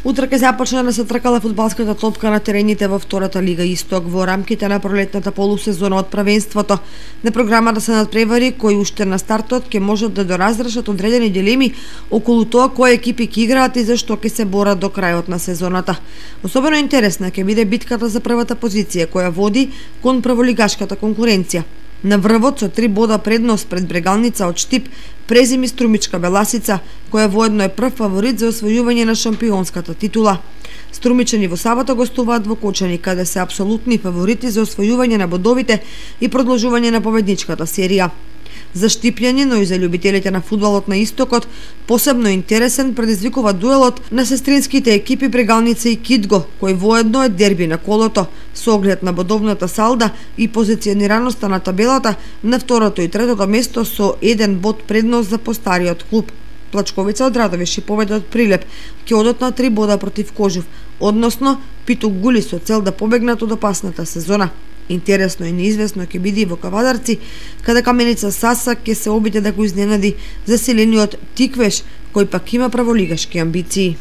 Утре ќе започне да се тркала фудбалската топка на терените во втората лига Исток во рамките на пролетната полусезона од правенството. На програма да се надпревари кои уште на стартот ќе можат да доразрешат одредени дилеми околу тоа кои екипи ќе играат и за што ќе се борат до крајот на сезоната. Особено интересна ќе биде битката за првата позиција која води кон прволигашката конкуренција. На врвот со 3 бода предност пред Брегалница од Штип презими Струмичка Беласица, која воедно е прв фаворит за освојување на шампионската титула. Струмичани во сабота гостуваат во Кочани, каде се апсолутни фаворити за освојување на бодовите и продолжување на победничката серија. За штипјани, но и за љубителите на фудбалот на Истокот, посебно интересен предизвикува дуелот на сестринските екипи Брегалница и Кидго, кој воедно е дерби на колото, со оглед на бодовната салда и позиционираноста на табелата на второто и третото место со 1 бод предност за постариот клуб. Плачковица од Радовиш и победа од Прилеп ќе одат на 3 бода против Кожув, односно Питук Гули со цел да побегнат од опасната сезона. Интересно и неизвестно ќе биде и во Кавадарци, каде Каменица Саса ќе се обиде да го изненади заселениот Тиквеш, кој пак има праволигашки амбиции.